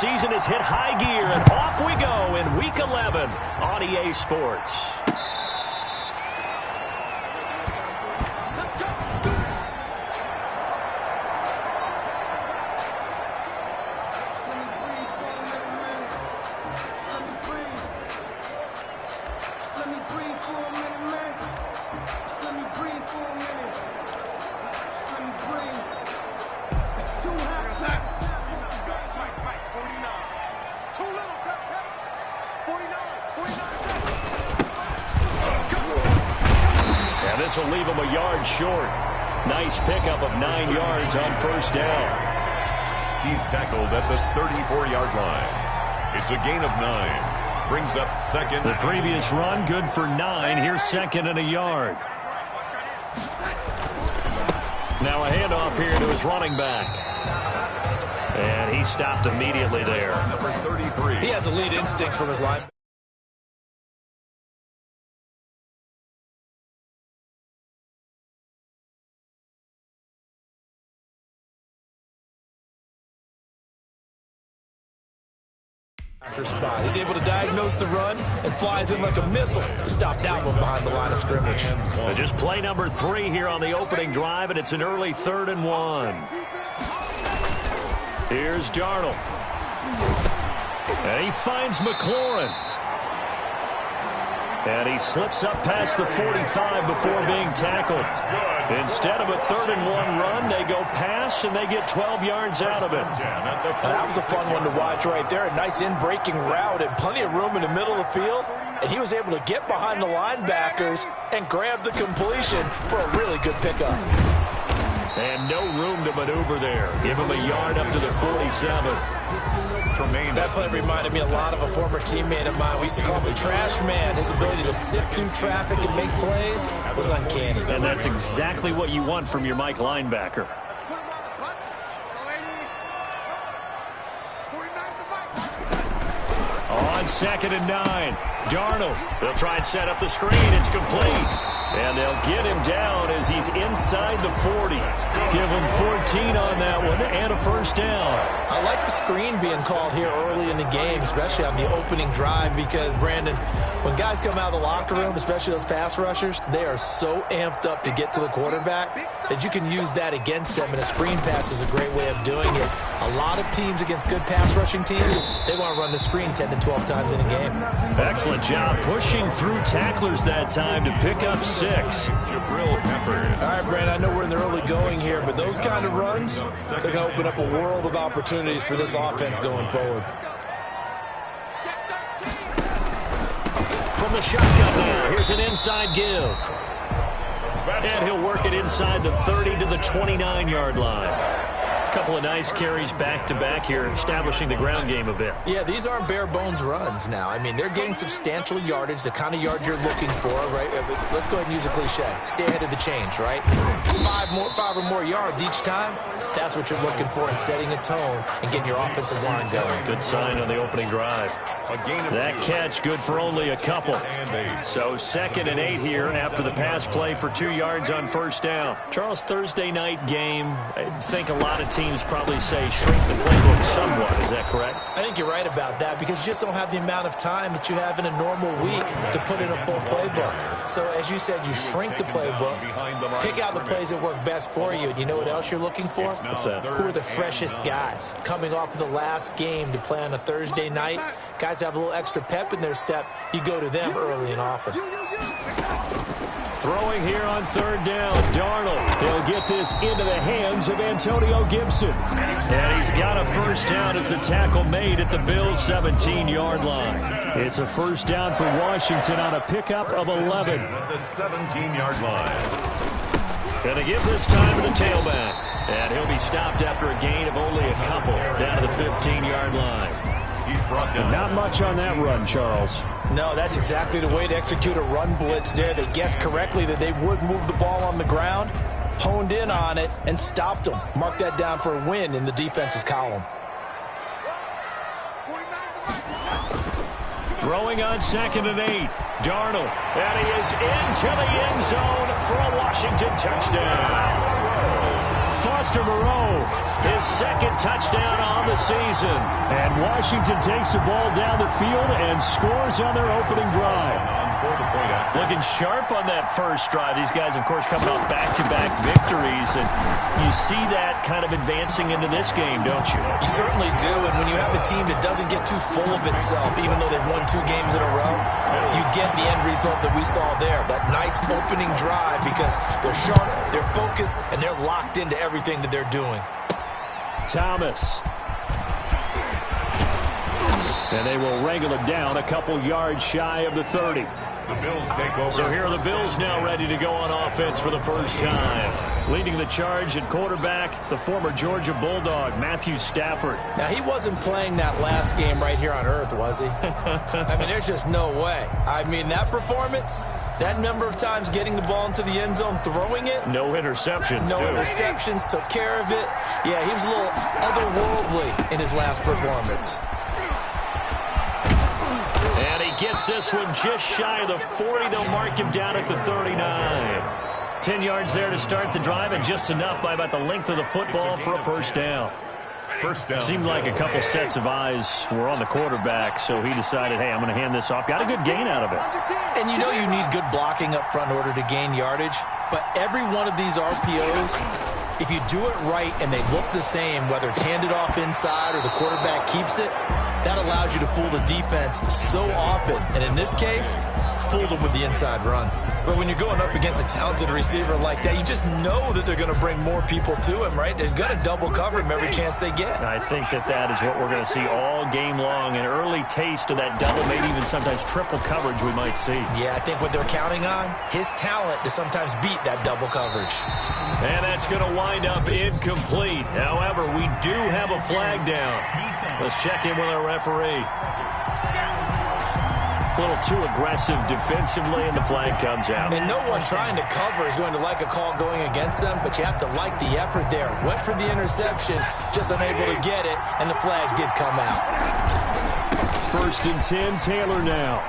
season has hit high gear, and off we go in Week 11 on EA Sports. This will leave him a yard short. Nice pickup of 9 yards on first down. He's tackled at the 34-yard line. It's a gain of 9. Brings up second. The previous run, good for 9. Here's second and a yard. Now a handoff here to his running back. And he stopped immediately there. Number 33. He has elite instincts from his line. Spot. He's able to diagnose the run and flies in like a missile to stop that one behind the line of scrimmage. Just play number 3 here on the opening drive, and it's an early 3rd and 1. Here's Darnold. And he finds McLaurin. And he slips up past the 45 before being tackled. Instead of a 3rd and 1 run, they go pass, and they get 12 yards out of it. That was a fun one to watch right there. A nice in-breaking route and plenty of room in the middle of the field. And he was able to get behind the linebackers and grab the completion for a really good pickup. And no room to maneuver there. Give him a yard up to the 47. That play reminded me a lot of a former teammate of mine. We used to call him the trash man. His ability to sift through traffic and make plays was uncanny. And that's exactly what you want from your Mike linebacker. On 2nd and 9, Darnold. They'll try and set up the screen. It's complete. And they'll get him down as he's inside the 40. Give him 14 on that one and a first down. I like the screen being called here early in the game, especially on the opening drive, because, Brandon, when guys come out of the locker room, especially those pass rushers, they are so amped up to get to the quarterback that you can use that against them, and a screen pass is a great way of doing it. A lot of teams against good pass rushing teams, they want to run the screen 10 to 12 times in a game. Excellent job pushing through tacklers that time to pick up 6. Jabril Peppers. All right, Brandon, I know we're in the early going here, but those kind of runs, they're going to open up a world of opportunities for this offense going forward. From the shotgun now, here's an inside give. And he'll work it inside the 30 to the 29-yard line. A couple of nice carries back-to-back here, establishing the ground game a bit. Yeah, these aren't bare-bones runs now. I mean, they're getting substantial yardage, the kind of yards you're looking for, right? Let's go ahead and use a cliche. Stay ahead of the change, right? 5 or more yards each time. That's what you're looking for in setting a tone and getting your offensive line going. Good sign on the opening drive. That catch good for only a couple. So 2nd and 8 here after the pass play for 2 yards on first down. Charles, Thursday night game, I think a lot of teams probably say shrink the playbook somewhat. Is that correct? I think you're right about that, because you just don't have the amount of time that you have in a normal week to put in a full playbook. So as you said, you shrink the playbook, pick out the plays that work best for you. And you know what else you're looking for? What's that? Who are the freshest guys coming off of the last game to play on a Thursday night? Guys have a little extra pep in their step. You go to them early and often. Throwing here on 3rd down, Darnold. He'll get this into the hands of Antonio Gibson. And he's got a first down as the tackle made at the Bills' 17-yard line. It's a first down for Washington on a pickup of 11. At the 17-yard line. Going to give this time to the tailback. And he'll be stopped after a gain of only a couple down to the 15-yard line. He's brought down. Not much on that run, Charles. No, that's exactly the way to execute a run blitz there. They guessed correctly that they would move the ball on the ground, honed in on it, and stopped them. Mark that down for a win in the defense's column. Throwing on 2nd and 8. Darnold. And he is into the end zone for a Washington touchdown. Foster Moreau, his second touchdown on the season. And Washington takes the ball down the field and scores on their opening drive. Looking sharp on that first drive. These guys, of course, coming off back-to-back victories. And you see that kind of advancing into this game, don't you? You certainly do. And when you have a team that doesn't get too full of itself, even though they've won 2 games in a row, you get the end result that we saw there. That nice opening drive because they're sharp, they're focused, and they're locked into everything that they're doing. Thomas. And they will wrangle it down a couple yards shy of the 30. The Bills take over. So here are the Bills now ready to go on offense for the first time. Leading the charge at quarterback, the former Georgia Bulldog, Matthew Stafford. Now, he wasn't playing that last game right here on earth, was he? I mean, there's just no way. I mean, that performance, that number of times getting the ball into the end zone, throwing it. No interceptions, No interceptions, took care of it. Yeah, he was a little otherworldly in his last performance. And he gets this one just shy of the 40. They'll mark him down at the 39. 10 yards there to start the drive, and just enough by about the length of the football for a first down. Seemed like a couple sets of eyes were on the quarterback, so he decided, hey, I'm going to hand this off. Got a good gain out of it. And you know you need good blocking up front in order to gain yardage, but every one of these RPOs, if you do it right and they look the same, whether it's handed off inside or the quarterback keeps it, that allows you to fool the defense so often. And in this case, fooled them with the inside run. But when you're going up against a talented receiver like that, you just know that they're going to bring more people to him, right? They're going to double cover him every chance they get. I think that is what we're going to see all game long. An early taste of that double, maybe even sometimes triple coverage we might see. Yeah, I think what they're counting on, his talent to sometimes beat that double coverage. And that's going to wind up incomplete. However, we do have a flag down. Let's check in with our referee. A little too aggressive defensively, and the flag comes out. And no one trying to cover is going to like a call going against them, but you have to like the effort there. Went for the interception, just unable to get it, and the flag did come out. 1st and 10, Taylor now.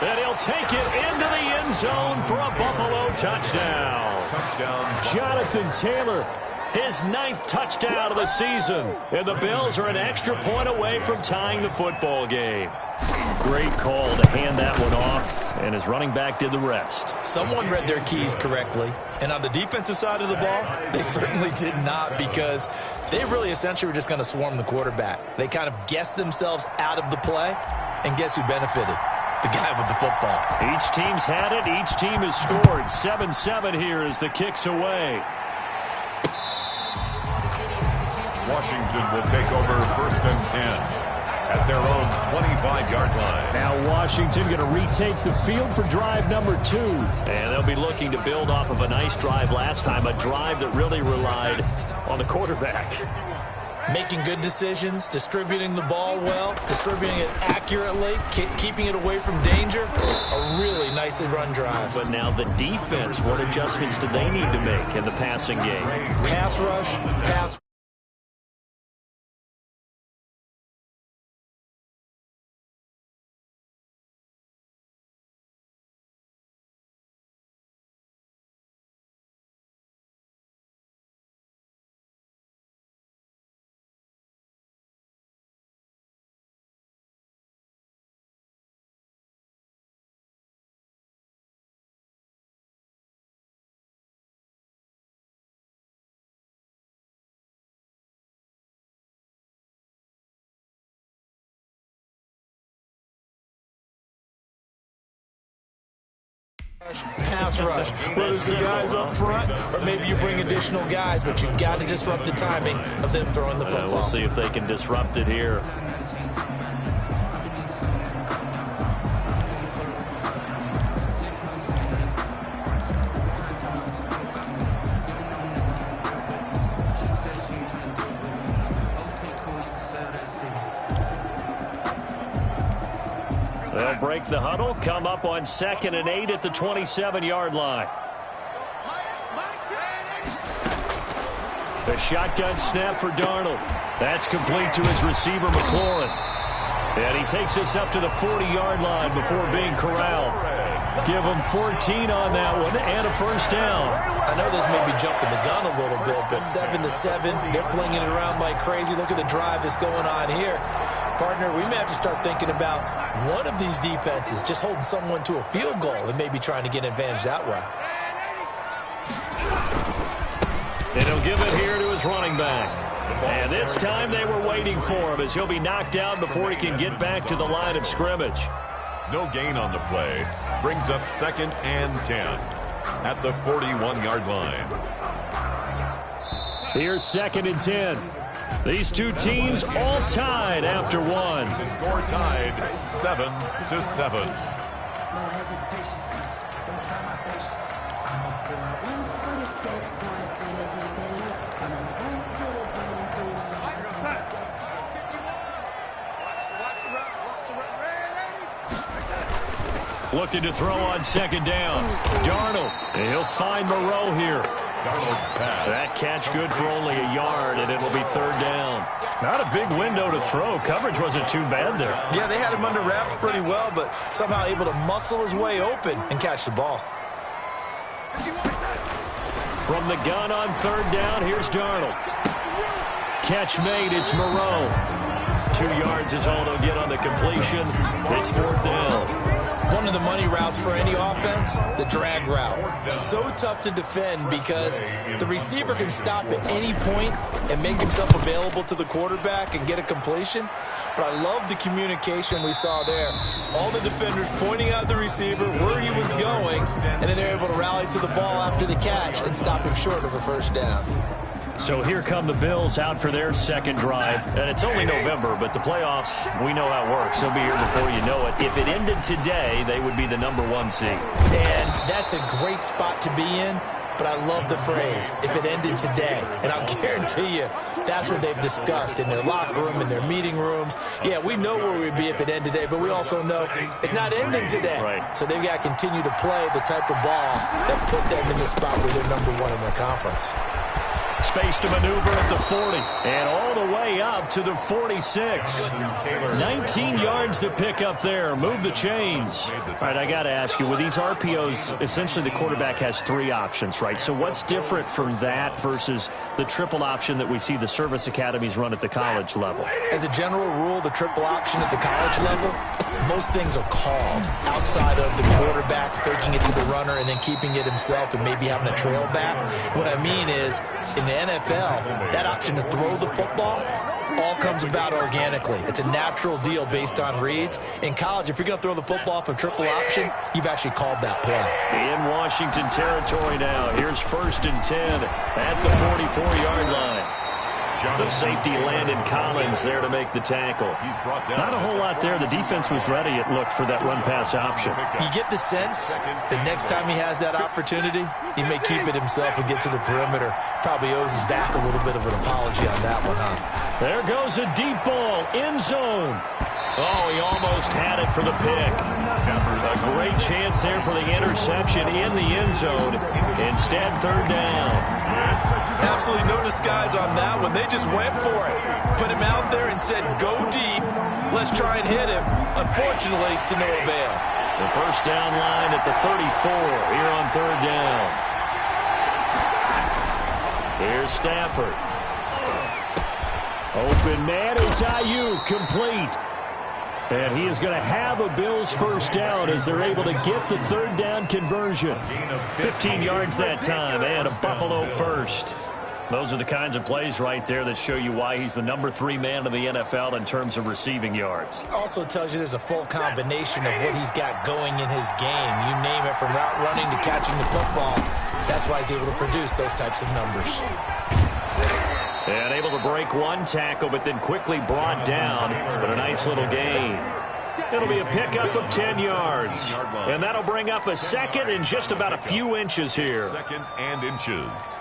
And he'll take it into the end zone for a Buffalo touchdown. Jonathan Taylor, his 9th touchdown of the season. And the Bills are an extra point away from tying the football game. Great call to hand that one off, and his running back did the rest. Someone read their keys correctly, and on the defensive side of the ball, they certainly did not, because they really essentially were just going to swarm the quarterback. They kind of guessed themselves out of the play, and guess who benefited? The guy with the football. Each team's had it. Each team has scored. 7-7 here as the kick's away. Washington will take over 1st and 10 at their own 25-yard line. Now Washington going to retake the field for drive number 2. And they'll be looking to build off of a nice drive last time, a drive that really relied on the quarterback. Making good decisions, distributing the ball well, distributing it accurately, keeping it away from danger. A really nicely run drive. But now the defense, what adjustments do they need to make in the passing game? Pass rush, pass. Pass rush, whether it's the guys up front or maybe you bring additional guys, but you've got to disrupt the timing of them throwing the football. We'll see if they can disrupt it here. They'll break the huddle, come up on 2nd and 8 at the 27-yard line. The shotgun snap for Darnold. That's complete to his receiver, McLaurin. And he takes us up to the 40-yard line before being corralled. Give them 14 on that one and a first down. I know this may be jumping the gun a little bit, but 7-7, they're flinging it around like crazy. Look at the drive that's going on here. Partner, we may have to start thinking about one of these defenses just holding someone to a field goal and maybe trying to get an advantage that way. And he'll give it here to his running back. And this time they were waiting for him as he'll be knocked down before he can get back to the line of scrimmage. No gain on the play. Brings up 2nd and 10 at the 41-yard line. Here's 2nd and 10. These two teams all tied after one. The score tied 7-7. Looking to throw on 2nd down. Darnold, and he'll find Moreau here. Darnold's pass. That catch good for only a yard, and it'll be 3rd down. Not a big window to throw. Coverage wasn't too bad there. Yeah, they had him under wraps pretty well, but somehow able to muscle his way open and catch the ball. From the gun on 3rd down, here's Darnold. Catch made, it's Moreau. 2 yards is all they'll get on the completion. It's 4th down. One of the money routes for any offense, the drag route. So tough to defend because the receiver can stop at any point and make himself available to the quarterback and get a completion. But I love the communication we saw there. All the defenders pointing out the receiver where he was going, and then they're able to rally to the ball after the catch and stop him short of a first down. So here come the Bills out for their 2nd drive. And it's only November, but the playoffs, we know how it works. They'll be here before you know it. If it ended today, they would be the #1 seed. And that's a great spot to be in, but I love the phrase, if it ended today. And I'll guarantee you, that's what they've discussed in their locker room, in their meeting rooms. Yeah, we know where we'd be if it ended today, but we also know it's not ending today. Right. So they've got to continue to play the type of ball that put them in the spot where they're #1 in their conference. Space to maneuver at the 40. And all the way up to the 46. 19 yards to pick up there. Move the chains. All right, I got to ask you, with these RPOs, essentially the quarterback has 3 options, right? So what's different from that versus the triple option that we see the service academies run at the college level? As a general rule, the triple option at the college level, most things are called outside of the quarterback faking it to the runner and then keeping it himself and maybe having a trail back. What I mean is, in the NFL, that option to throw the football all comes about organically. It's a natural deal based on reads. In college, if you're going to throw the football for triple option, you've actually called that play. In Washington territory now. Here's 1st and 10 at the 44-yard line. The safety Landon Collins there to make the tackle. Not a whole lot there. The defense was ready, it looked, for that run-pass option. You get the sense that next time he has that opportunity, he may keep it himself and get to the perimeter. Probably owes his back a little bit of an apology on that one, huh? There goes a deep ball, end zone. Oh, he almost had it for the pick. A great chance there for the interception in the end zone. Instead, 3rd down. Absolutely no disguise on that one. They just went for it. Put him out there and said, go deep. Let's try and hit him. Unfortunately, to no avail. The first down line at the 34 here on 3rd down. Here's Stafford. Open man is Ayuk, complete. And he is going to have a Bills first down as they're able to get the 3rd down conversion. 15 yards that time and a Buffalo first. Those are the kinds of plays right there that show you why he's the #3 man in the NFL in terms of receiving yards. Also tells you there's a full combination of what he's got going in his game. You name it, from route running to catching the football. That's why he's able to produce those types of numbers. And able to break one tackle, but then quickly brought down. But a nice little gain. It'll be a pickup of 10 yards. And that'll bring up a 2nd and just about a few inches here. 2nd and inches.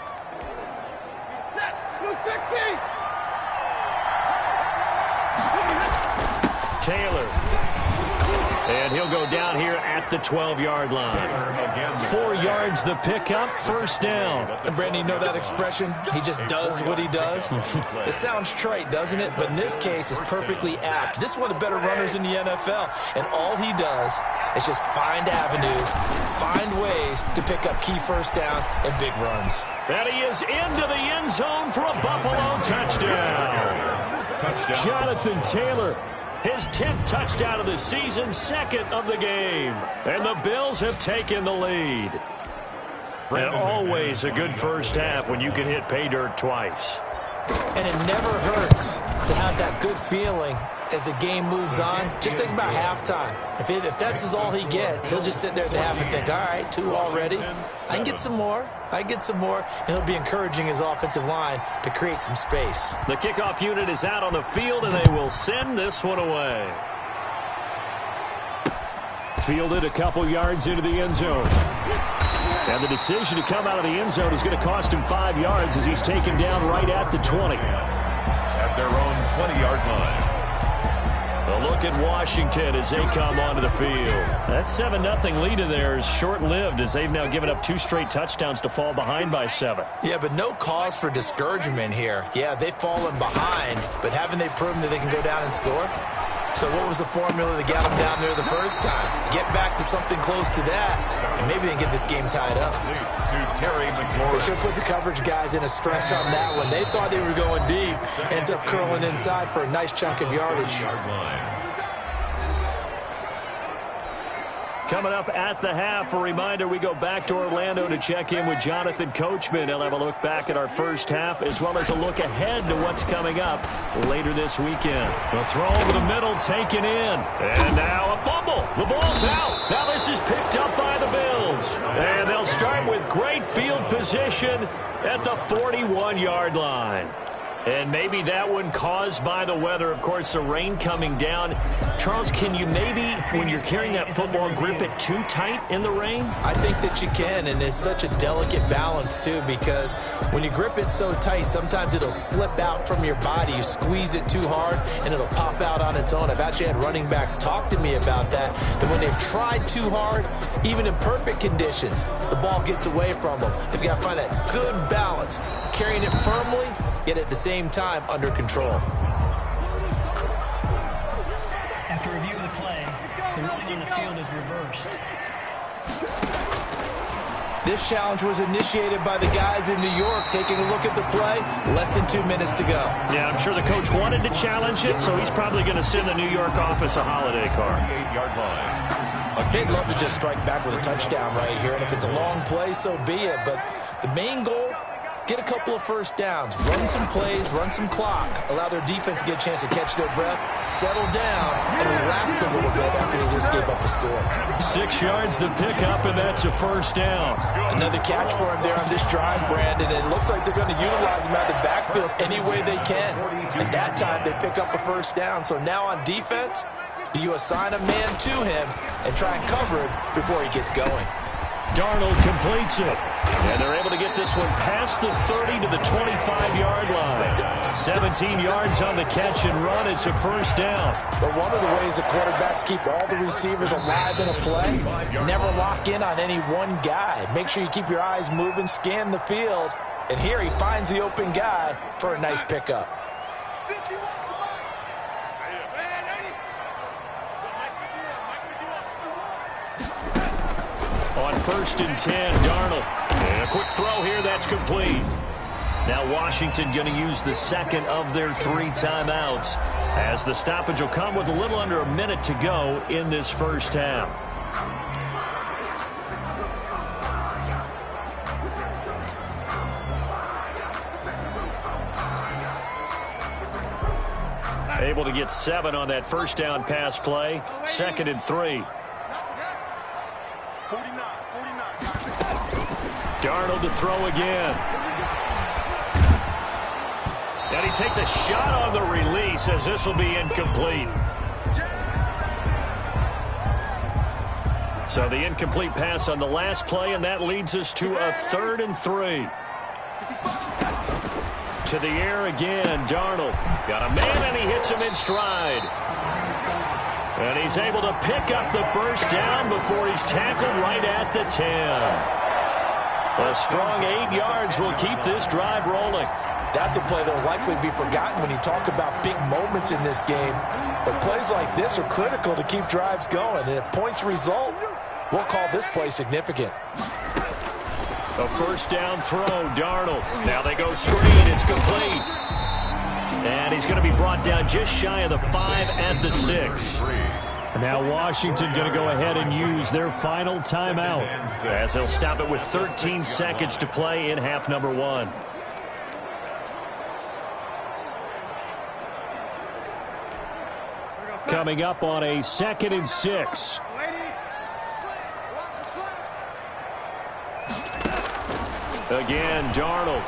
Taylor. And And he'll go down here at the 12-yard line. 4 yards the pickup, first down. And Brandon, you know that expression? He just does what he does? It sounds trite, doesn't it? But in this case, it's perfectly apt. This is one of the better runners in the NFL. And all he does is just find avenues, find ways to pick up key first downs and big runs. And he is into the end zone for a Buffalo touchdown. Jonathan Taylor, his 10th touchdown of the season, 2nd of the game. And the Bills have taken the lead. And always a good first half when you can hit pay dirt twice. And it never hurts to have that good feeling as the game moves on. Just think about halftime. If that's all he gets, he'll just sit there at the half and think, all right, 2 already. I can get some more. And he'll be encouraging his offensive line to create some space. The kickoff unit is out on the field, and they will send this one away. Fielded a couple yards into the end zone. And the decision to come out of the end zone is going to cost him 5 yards as he's taken down right at the 20. At their own 20-yard line. A look at Washington as they come onto the field. That 7-0 lead in there is short-lived as they've now given up 2 straight touchdowns to fall behind by 7. Yeah, but no cause for discouragement here. Yeah, they've fallen behind, but haven't they proven that they can go down and score? So what was the formula that got them down there the first time? Get back to something close to that, and maybe they can get this game tied up. They should put the coverage guys in a stress on that one. They thought they were going deep. Ends up curling inside for a nice chunk of yardage. Coming up at the half, a reminder, we go back to Orlando to check in with Jonathan Coachman. He'll have a look back at our first half as well as a look ahead to what's coming up later this weekend. The throw over the middle taken in. And now a fumble. The ball's out. Now this is picked up by the Bills. And they'll start with great field position at the 41-yard line. And maybe that one caused by the weather. Of course, the rain coming down. Charles, can you maybe, when you're carrying that football, grip it too tight in the rain? I think that you can, and it's such a delicate balance, too, because when you grip it so tight, sometimes it'll slip out from your body. You squeeze it too hard, and it'll pop out on its own. I've actually had running backs talk to me about that when they've tried too hard, even in perfect conditions, the ball gets away from them. They've got to find that good balance, carrying it firmly, yet at the same time under control. After review of the play, the ruling on the field is reversed. This challenge was initiated by the guys in New York. Taking a look at the play, less than 2 minutes to go. Yeah, I'm sure the coach wanted to challenge it, so he's probably going to send the New York office a holiday card. 8-yard line. They'd love to just strike back with a touchdown right here, and if it's a long play, so be it. But the main goal, get a couple of first downs, run some plays, run some clock, allow their defense to get a chance to catch their breath, settle down, and relax a little bit after they just gave up a score. 6 yards the pickup, and that's a first down. Another catch for him there on this drive, Brandon. It looks like they're going to utilize him out of the backfield any way they can. And that time they pick up a first down. So now on defense, do you assign a man to him and try and cover it before he gets going? Darnold completes it. And they're able to get this one past the 30 to the 25-yard line. 17 yards on the catch and run. It's a first down. But one of the ways the quarterbacks keep all the receivers alive in a play, never lock in on any one guy. Make sure you keep your eyes moving, scan the field. And here he finds the open guy for a nice pickup. On 1st and 10, Darnold. And a quick throw here, that's complete. Now Washington going to use the second of their 3 timeouts as the stoppage will come with a little under a minute to go in this first half. Able to get 7 on that first down pass play. 2nd and 3. Darnold to throw again. And he takes a shot on the release as this will be incomplete. So the incomplete pass on the last play, and that leads us to a 3rd and 3. To the air again, Darnold. Got a man, and he hits him in stride. And he's able to pick up the first down before he's tackled right at the 10. A strong 8 yards will keep this drive rolling. That's a play that will likely be forgotten when you talk about big moments in this game. But plays like this are critical to keep drives going. And if points result, we'll call this play significant. A first down throw, Darnold. Now they go screen. It's complete. And he's going to be brought down just shy of the 5 at the 6. Now Washington going to go ahead and use their final timeout as they'll stop it with 13 seconds to play in half number 1. Coming up on a 2nd and 6. Again, Darnold.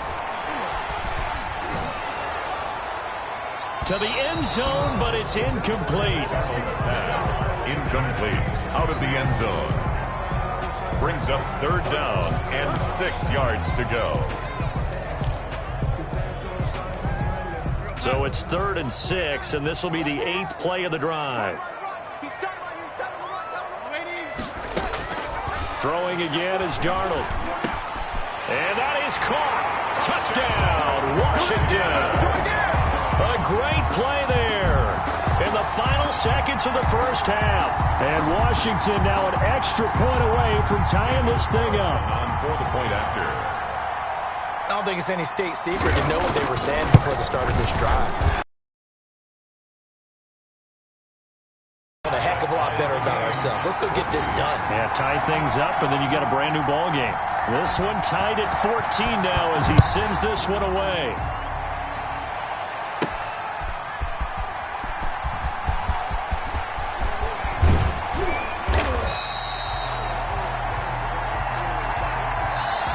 To the end zone, but it's incomplete. Pass incomplete. Out of the end zone. Brings up 3rd down and 6 yards to go. So it's 3rd and 6, and this will be the 8th play of the drive. Throwing again is Darnold. And that is caught. Touchdown, Washington. A great play there in the final seconds of the first half. And Washington now an extra point away from tying this thing up. On for the point after. I don't think it's any state secret to know what they were saying before the start of this drive. A heck of a lot better about ourselves. Let's go get this done. Yeah, tie things up, and then you got a brand new ball game. This one tied at 14 now as he sends this one away.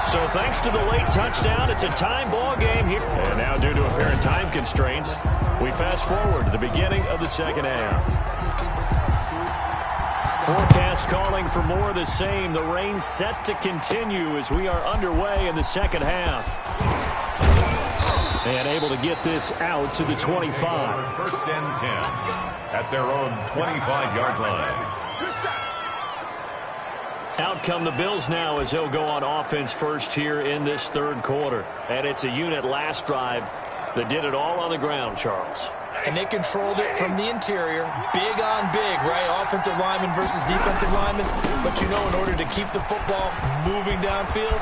So thanks to the late touchdown, it's a time ball game here. And now due to apparent time constraints, we fast forward to the beginning of the second half. Forecast calling for more of the same. The rain set to continue as we are underway in the second half. And able to get this out to the 25. 1st and 10 at their own 25-yard line. Out come the Bills now as they'll go on offense first here in this 3rd quarter. And it's a unit last drive that did it all on the ground, Charles. And they controlled it from the interior, big on big, right? Offensive lineman versus defensive lineman. But you know, in order to keep the football moving downfield,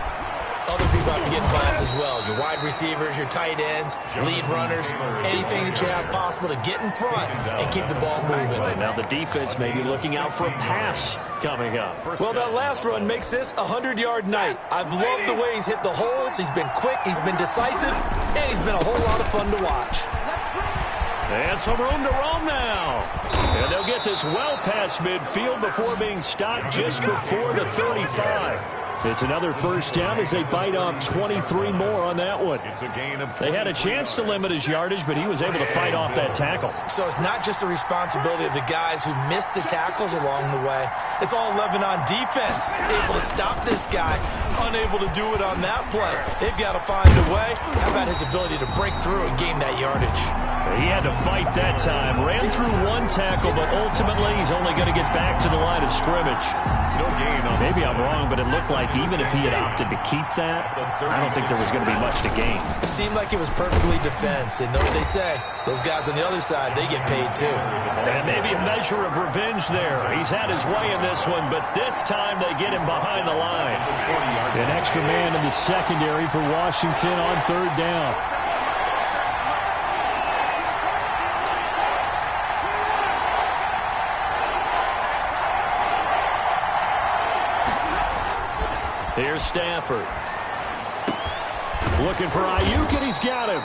other people have to get involved as well. Your wide receivers, your tight ends, lead runners, anything that you have possible to get in front and keep the ball moving. Right, now the defense may be looking out for a pass coming up. Well, that last run makes this a 100-yard night. I've loved the way he's hit the holes. He's been quick, he's been decisive, and he's been a whole lot of fun to watch. And some room to roam now. And they'll get this well past midfield before being stopped just before the 35. It's another first down as they bite off 23 more on that one. It's a gain of 20. They had a chance to limit his yardage, but he was able to fight off that tackle. So it's not just the responsibility of the guys who missed the tackles along the way. It's all 11 on defense, able to stop this guy, unable to do it on that play. They've got to find a way. How about his ability to break through and gain that yardage? He had to fight that time. Ran through one tackle, but ultimately he's only going to get back to the line of scrimmage. No gain on. Maybe I'm wrong, but it looked like even if he had opted to keep that, I don't think there was going to be much to gain. It seemed like it was perfectly defense. And know what they say, those guys on the other side, they get paid too. And maybe a measure of revenge there. He's had his way in this one, but this time they get him behind the line. An extra man in the secondary for Washington on 3rd down. Here's Stafford. Looking for Ayuk, and he's got him.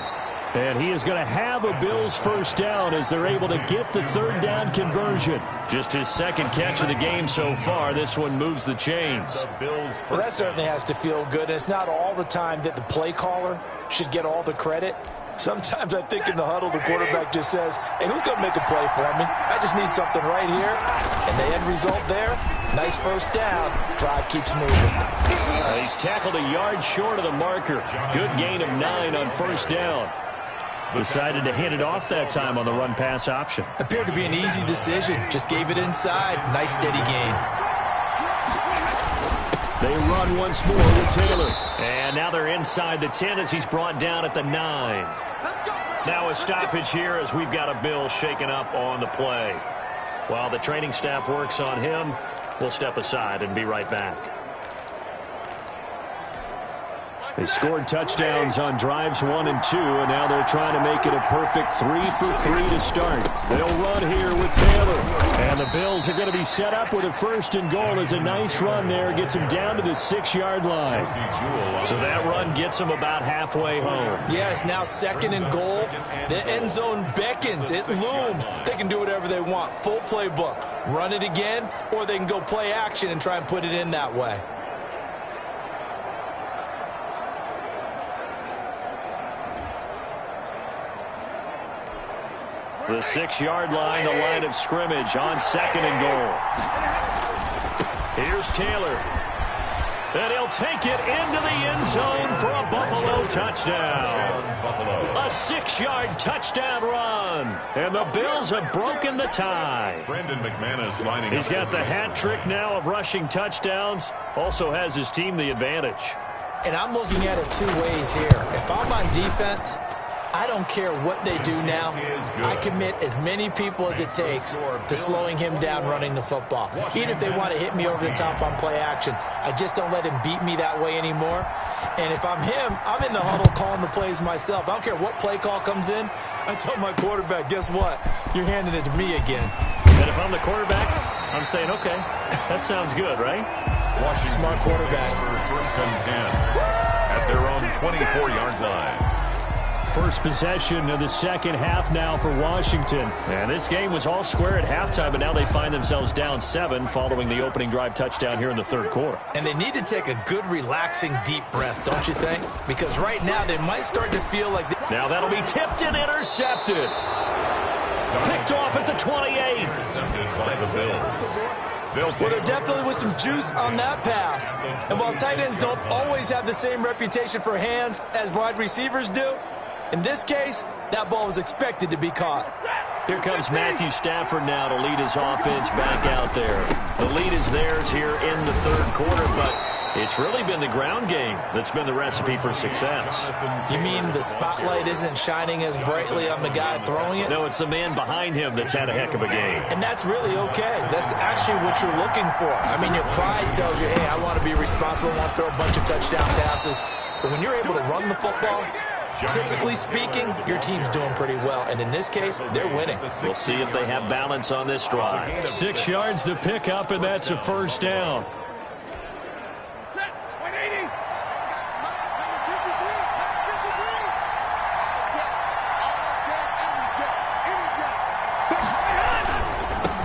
And he is going to have a Bills first down as they're able to get the 3rd down conversion. Just his 2nd catch of the game so far. This one moves the chains. Well, that certainly has to feel good. And it's not all the time that the play caller should get all the credit. Sometimes I think in the huddle, the quarterback just says, hey, who's going to make a play for me? I just need something right here. And the end result there, nice first down. Drive keeps moving. He's tackled a yard short of the marker. Good gain of 9 on 1st down. Decided to hand it off that time on the run-pass option. Appeared to be an easy decision. Just gave it inside. Nice steady gain. They run once more with Taylor. And now they're inside the 10 as he's brought down at the 9. Now a stoppage here as we've got a Bill shaken up on the play. While the training staff works on him, we'll step aside and be right back. They scored touchdowns on drives 1 and 2, and now they're trying to make it a perfect 3 for 3 to start. They'll run here with Taylor. And the Bills are going to be set up with a 1st and goal as a nice run there. Gets them down to the 6-yard line. So that run gets them about halfway home. Yeah, it's now 2nd and goal. The end zone beckons. It looms. They can do whatever they want. Full playbook. Run it again, or they can go play action and try and put it in that way. The 6-yard line, the line of scrimmage on 2nd and goal. Here's Taylor. And he'll take it into the end zone for a Buffalo touchdown. A 6-yard touchdown run. And the Bills have broken the tie. Brandon McManus lining up. He's got the hat trick now of rushing touchdowns. Also has his team the advantage. And I'm looking at it 2 ways here. If I'm on defense, I don't care what they do now. I commit as many people as it takes to slowing him down running the football. Even if they want to hit me over the top on play action, I just don't let him beat me that way anymore. And if I'm him, I'm in the huddle calling the plays myself. I don't care what play call comes in. I tell my quarterback, guess what? You're handing it to me again. And if I'm the quarterback, I'm saying, okay, that sounds good, right? Smart quarterback. 1st and 10 at their own 24-yard line. First possession of the second half now for Washington. And this game was all square at halftime, but now they find themselves down 7 following the opening drive touchdown here in the 3rd quarter. And they need to take a good, relaxing, deep breath, don't you think? Because right now they might start to feel like... Now that'll be tipped and intercepted. Picked off at the 28. Intercepted by the Bills. Well, there definitely was some juice on that pass. And while tight ends don't always have the same reputation for hands as wide receivers do, in this case, that ball was expected to be caught. Here comes Matthew Stafford now to lead his offense back out there. The lead is theirs here in the 3rd quarter, but it's really been the ground game that's been the recipe for success. You mean the spotlight isn't shining as brightly on the guy throwing it? No, it's the man behind him that's had a heck of a game. And that's really okay. That's actually what you're looking for. I mean, your pride tells you, hey, I want to be responsible, I want to throw a bunch of touchdown passes. But when you're able to run the football, typically speaking, your team's doing pretty well. And in this case, they're winning. We'll see if they have balance on this drive. 6 yards to pick up, and that's a 1st down.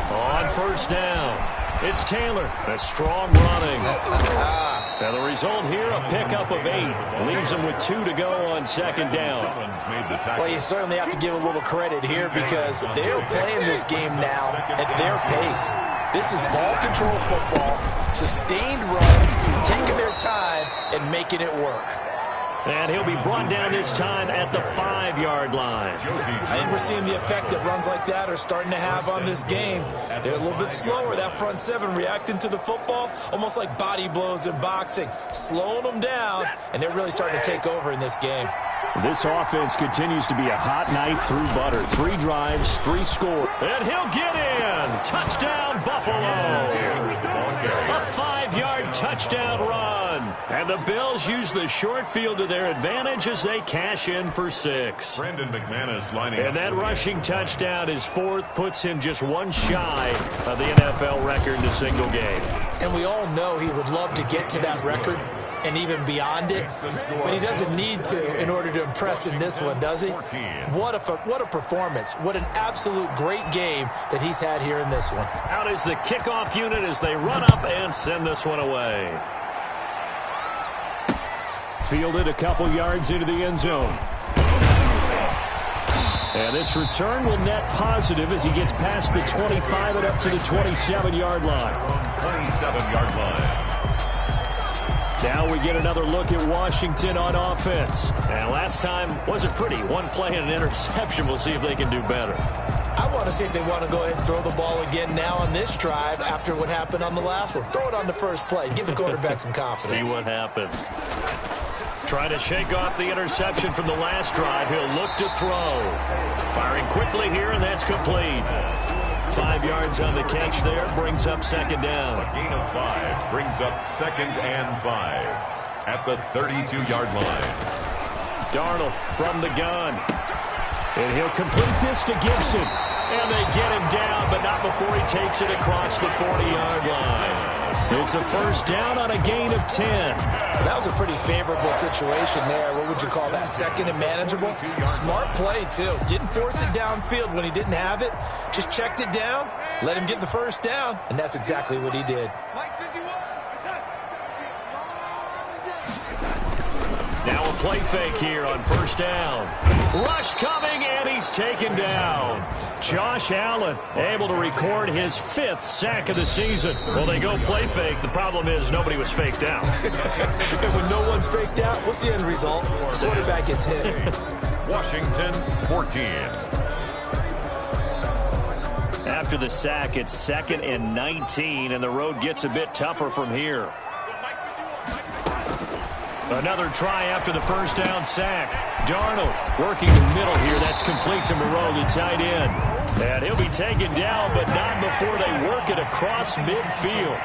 On 1st down, it's Taylor. That's strong running. And the result here, a pickup of 8. Leaves them with 2 to go on 2nd down. Well, you certainly have to give a little credit here because they're playing this game now at their pace. This is ball control football, sustained runs, taking their time and making it work. And he'll be brought down this time at the 5-yard line. I think we're seeing the effect that runs like that are starting to have on this game. They're a little bit slower, that front 7 reacting to the football, almost like body blows in boxing, slowing them down, and they're really starting to take over in this game. This offense continues to be a hot knife through butter. 3 drives, 3 scores. And he'll get in. Touchdown, Buffalo. A 5-yard touchdown run. And the Bills use the short field to their advantage as they cash in for 6. Brandon McManus lining up. And that rushing touchdown is 4th, puts him just 1 shy of the NFL record in a single game. And we all know he would love to get to that record and even beyond it, but he doesn't need to in order to impress in this one, does he? What a performance. What an absolute great game that he's had here in this one. Out is the kickoff unit as they run up and send this one away. Fielded a couple yards into the end zone. And this return will net positive as he gets past the 25 and up to the 27-yard line. 27-yard line. Now we get another look at Washington on offense. And last time wasn't pretty. One play and an interception. We'll see if they can do better. I want to see if they want to go ahead and throw the ball again now on this drive after what happened on the last one. Throw it on the first play. Give the quarterback some confidence. See what happens. Trying to shake off the interception from the last drive. He'll look to throw. Firing quickly here, and that's complete. 5 yards on the catch there. Brings up second down. A gain of 5 brings up 2nd and 5 at the 32-yard line. Darnold from the gun. And he'll complete this to Gibson. And they get him down, but not before he takes it across the 40-yard line. It's a first down on a gain of 10. That was a pretty favorable situation there. What would you call that? Second and manageable? Smart play, too. Didn't force it downfield when he didn't have it. Just checked it down, let him get the first down, and that's exactly what he did. Now a play fake here on first down. Rush coming, and he's taken down. Josh Allen able to record his 5th sack of the season. Well, they go play fake. The problem is nobody was faked out. And when no one's faked out, what's the end result? The quarterback gets hit. Washington 14. After the sack, it's 2nd and 19, and the road gets a bit tougher from here. Another try after the first down sack. Darnold working the middle here. That's complete to Moreau, the tight end. And he'll be taken down, but not before they work it across midfield.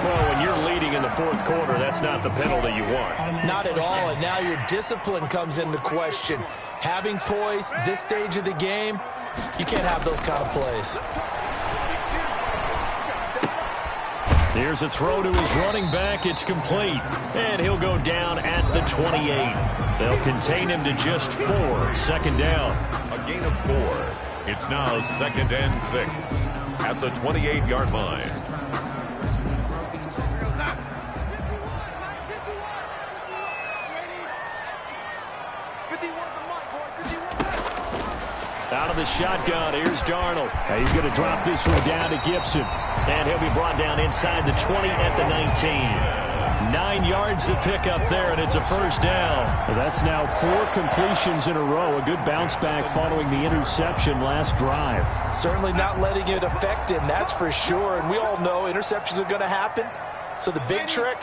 Well, when you're leading in the 4th quarter, that's not the penalty you want. Not at all, and now your discipline comes into question. Having poise this stage of the game, you can't have those kind of plays. Here's a throw to his running back. It's complete. And he'll go down at the 28. They'll contain him to just 4. 2nd down. A gain of 4. It's now 2nd and 6 at the 28-yard line. Out of the shotgun, here's Darnold. He's going to drop this one down to Gibson. And he'll be brought down inside the 20 at the 19. 9 yards to pick up there, and it's a first down. Well, that's now 4 completions in a row. A good bounce back following the interception last drive. Certainly not letting it affect him, that's for sure. And we all know interceptions are going to happen. So the big trick,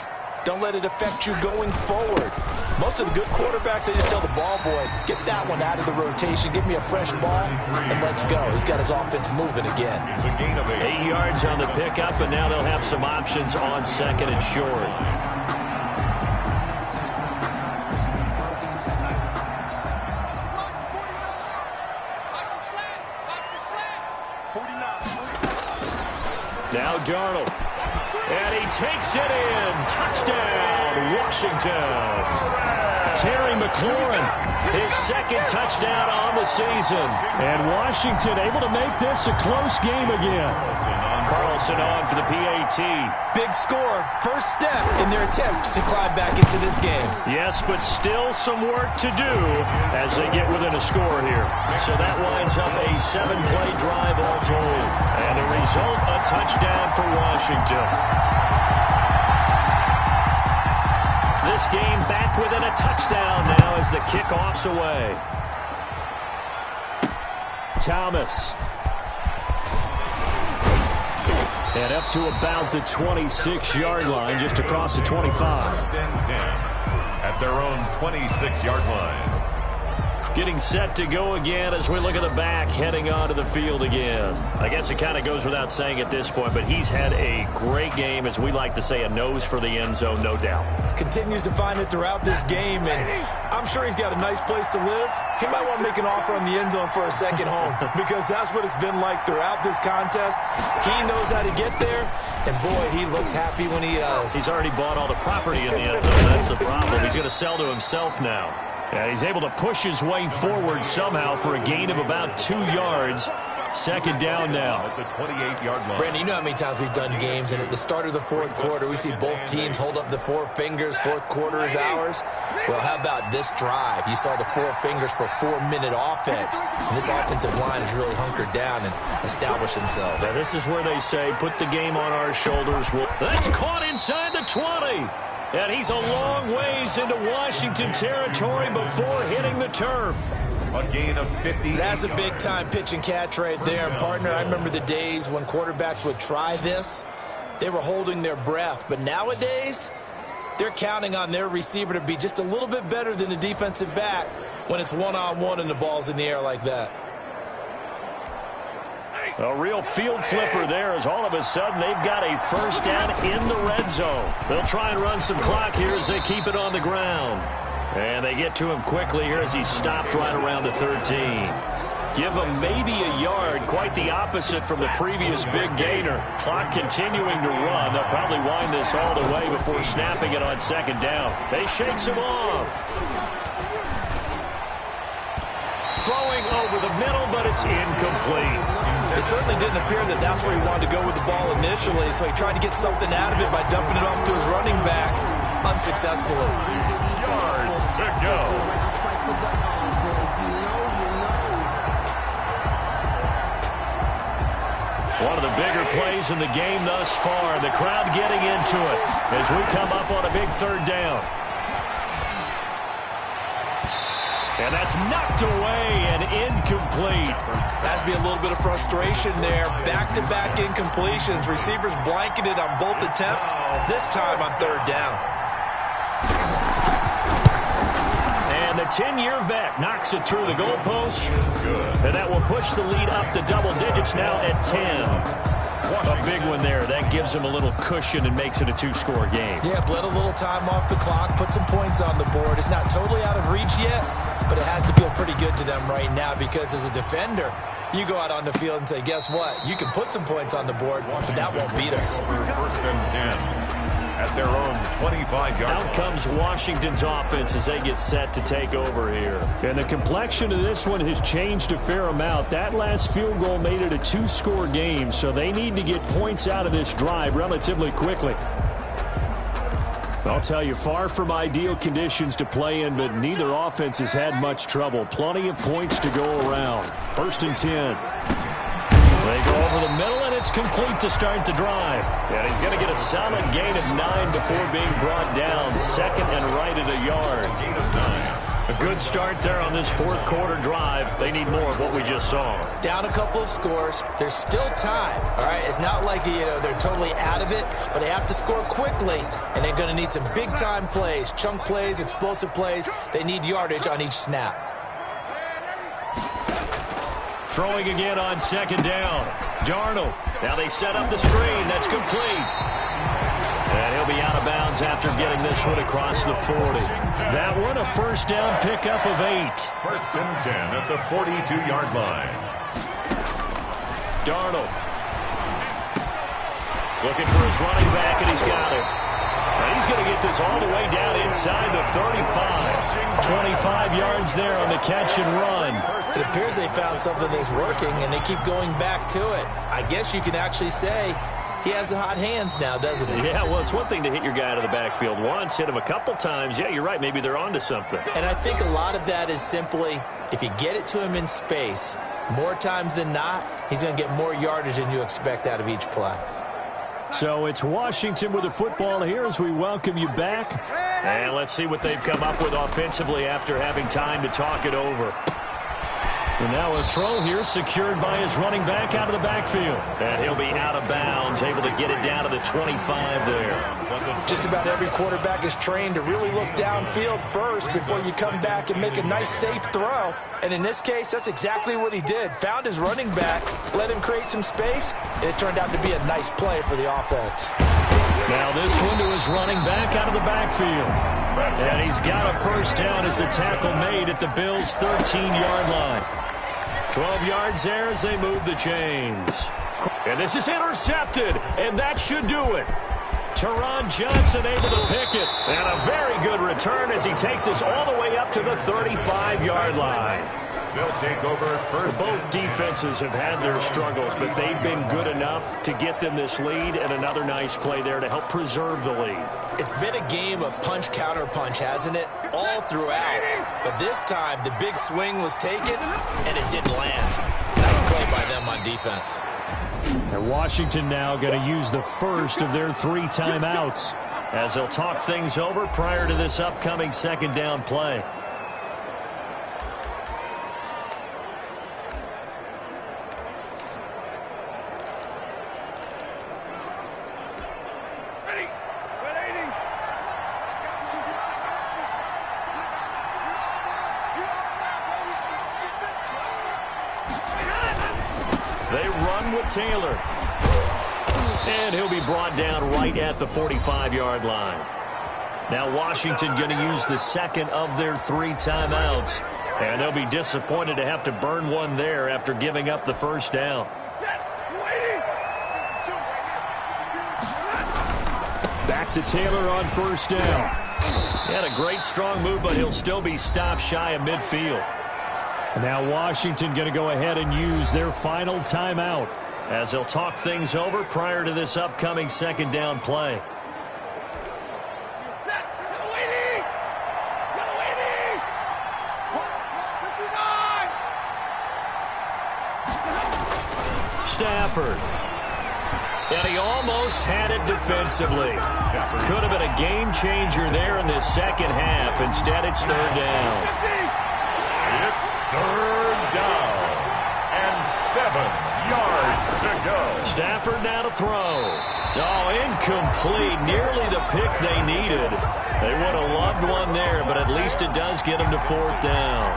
don't let it affect you going forward. Most of the good quarterbacks, they just tell the ball boy, get that one out of the rotation, give me a fresh ball, and let's go. He's got his offense moving again. It's a gain of 8 yards on the pickup, and now they'll have some options on 2nd and short. Now Darnold. And he takes it in. Touchdown, Washington. Terry McLaurin, his 2nd touchdown on the season. And Washington able to make this a close game again. Carlson on for the PAT. Big score, first step in their attempt to climb back into this game. Yes, but still some work to do as they get within a score here. So that winds up a 7-play drive all told. And the result, a touchdown for Washington. This game back within a touchdown now as the kickoff's away. Thomas. And up to about the 26-yard line, just across the 25. 10 at their own 26-yard line. Getting set to go again as we look at the back, heading onto the field again. I guess it kind of goes without saying at this point, but he's had a great game, as we like to say, a nose for the end zone, no doubt. Continues to find it throughout this game, and I'm sure he's got a nice place to live. He might want to make an offer on the end zone for a second home, because that's what it's been like throughout this contest. He knows how to get there, and boy, he looks happy when he does. He's already bought all the property in the end zone. That's the problem. He's going to sell to himself now. Yeah, he's able to push his way forward somehow for a gain of about 2 yards. Second down now. At the 28-yard line. Brandon, you know how many times we've done games, and at the start of the fourth quarter, we see both teams hold up the four fingers, fourth quarter is ours. Well, how about this drive? You saw the four fingers for 4-minute offense, and this offensive line has really hunkered down and established themselves. Now, this is where they say, put the game on our shoulders. That's caught inside the 20. And he's a long ways into Washington territory before hitting the turf. A gain of 50. That's a big-time pitch and catch right there. And, partner, I remember the days when quarterbacks would try this. They were holding their breath. But nowadays, they're counting on their receiver to be just a little bit better than the defensive back when it's one-on-one and the ball's in the air like that. A real field flipper there as all of a sudden they've got a first down in the red zone. They'll try and run some clock here as they keep it on the ground. And they get to him quickly here as he stopped right around the 13. Give him maybe a yard, quite the opposite from the previous big gainer. Clock continuing to run. They'll probably wind this all the way before snapping it on second down. They shakes him off. Throwing over the middle, but it's incomplete. It certainly didn't appear that that's where he wanted to go with the ball initially, so he tried to get something out of it by dumping it off to his running back unsuccessfully. Yards to go. One of the bigger plays in the game thus far. The crowd getting into it as we come up on a big third down. And that's knocked away and incomplete. Has to be a little bit of frustration there. Back-to-back incompletions. Receivers blanketed on both attempts, this time on third down. And the 10-year vet knocks it through the goalpost. And that will push the lead up to double digits now at 10. A big one there. That gives him a little cushion and makes it a two-score game. Yeah, bled a little time off the clock, put some points on the board. It's not totally out of reach yet, but it has to feel pretty good to them right now because as a defender, you go out on the field and say, guess what? You can put some points on the board, but that won't beat us. First and 10. At their own 25-yard line. Out comes Washington's offense as they get set to take over here. And the complexion of this one has changed a fair amount. That last field goal made it a two-score game, so they need to get points out of this drive relatively quickly. I'll tell you, far from ideal conditions to play in, but neither offense has had much trouble. Plenty of points to go around. First and 10. They go over the middle, and it's complete to start the drive. And he's going to get a solid gain of 9 before being brought down. Second and right at a yard. Gain of 9. A good start there on this fourth quarter drive. They need more of what we just saw. Down a couple of scores. There's still time. All right, it's not like they're totally out of it, but they have to score quickly, and they're going to need some big-time plays, chunk plays, explosive plays. They need yardage on each snap. Throwing again on second down. Darnold. Now they set up the screen. That's complete. And he'll be out of bounds after getting this one across the 40. That one a first down pickup of 8. First and 10 at the 42-yard line. Darnold. Looking for his running back, and he's got it. And he's going to get this all the way down inside the 35. 25 yards there on the catch and run. It appears they found something that's working, and they keep going back to it. I guess you can actually say he has the hot hands now, doesn't he? Yeah, well, it's one thing to hit your guy out of the backfield once, hit him a couple times. Yeah, you're right. Maybe they're onto something. And I think a lot of that is simply if you get it to him in space, more times than not, he's going to get more yardage than you expect out of each play. So it's Washington with the football here as we welcome you back. And let's see what they've come up with offensively after having time to talk it over. And now a throw here secured by his running back out of the backfield. And he'll be out of bounds, able to get it down to the 25 there. Just about every quarterback is trained to really look downfield first before you come back and make a nice, safe throw. And in this case, that's exactly what he did. Found his running back, let him create some space, and it turned out to be a nice play for the offense. Now this one to his running back out of the backfield. And he's got a first down as a tackle made at the Bills' 13-yard line. 12 yards there as they move the chains. And this is intercepted, and that should do it. Teron Johnson able to pick it. And a very good return as he takes us all the way up to the 35-yard line. They'll take over first. Both defenses have had their struggles, but they've been good enough to get them this lead, and another nice play there to help preserve the lead. It's been a game of punch-counter-punch, hasn't it? All throughout. But this time, the big swing was taken, and it didn't land. Nice play by them on defense. And Washington now going to use the first of their 3 timeouts, as they'll talk things over prior to this upcoming second down play. They run with Taylor. And he'll be brought down right at the 45-yard line. Now Washington going to use the second of their 3 timeouts. And they'll be disappointed to have to burn one there after giving up the first down. back to Taylor on first down. He had a great strong move, but he'll still be stopped shy of midfield. And now Washington going to go ahead and use their final timeout, as they'll talk things over prior to this upcoming second down play. Stafford. And he almost had it defensively. Could have been a game changer there in the second half. Instead, it's third down. It's third down and 7 yards to go. Stafford now to throw. Oh, incomplete. Nearly the pick they needed. They would have loved one there, but at least it does get them to fourth down.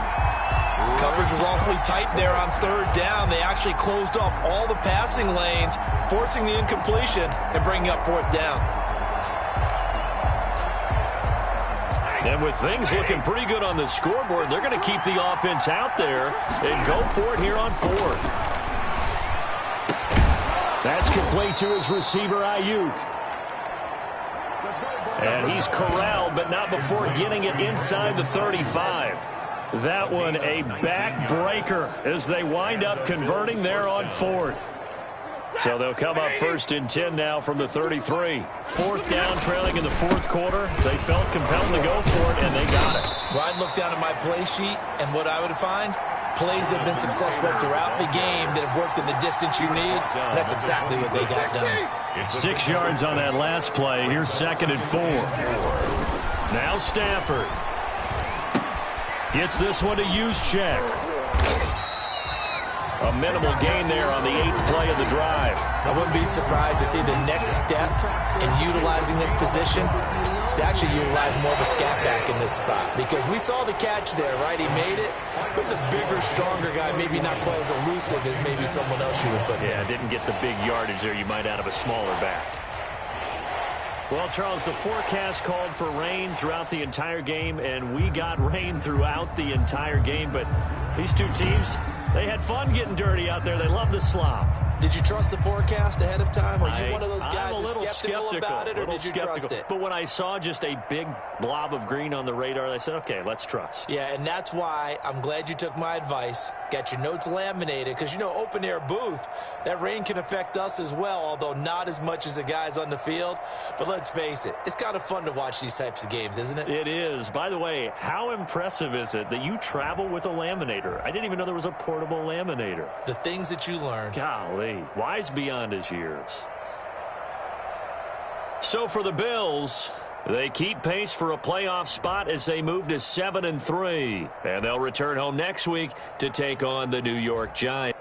Coverage was awfully tight there on third down. They actually closed off all the passing lanes, forcing the incompletion and bringing up fourth down. And with things looking pretty good on the scoreboard, they're going to keep the offense out there and go for it here on fourth. That's complete to his receiver, Ayuk. And he's corralled, but not before getting it inside the 35. That one a backbreaker as they wind up converting there on fourth. So they'll come up first and 10 now from the 33. Fourth down, trailing in the fourth quarter. They felt compelled to go for it, and they got it. Well, I'd look down at my play sheet, and what I would find, plays have been successful throughout the game that have worked in the distance you need. And that's exactly what they got done. 6 yards on that last play. Here's second and 4. Now Stafford. Gets this one to Juszczyk. A minimal gain there on the 8th play of the drive. I wouldn't be surprised to see the next step in utilizing this position is to actually utilize more of a scat back in this spot. Because we saw the catch there, right? He made it. But he's a bigger, stronger guy, maybe not quite as elusive as maybe someone else you would put there. Yeah, didn't get the big yardage there you might out of a smaller back. Well, Charles, the forecast called for rain throughout the entire game, and we got rain throughout the entire game. But these two teams, they had fun getting dirty out there. They love the slop. Did you trust the forecast ahead of time? Are you one of those guys that's skeptical about it, or did you trust it? But when I saw just a big blob of green on the radar, I said, okay, let's trust. Yeah, and that's why I'm glad you took my advice. Got your notes laminated, because, you know, open-air booth, that rain can affect us as well, although not as much as the guys on the field. But let's face it, it's kind of fun to watch these types of games, isn't it? It is. By the way, how impressive is it that you travel with a laminator? I didn't even know there was a portable laminator. The things that you learn. Golly. Wise beyond his years. So for the Bills, they keep pace for a playoff spot as they move to 7-3. And they'll return home next week to take on the New York Giants.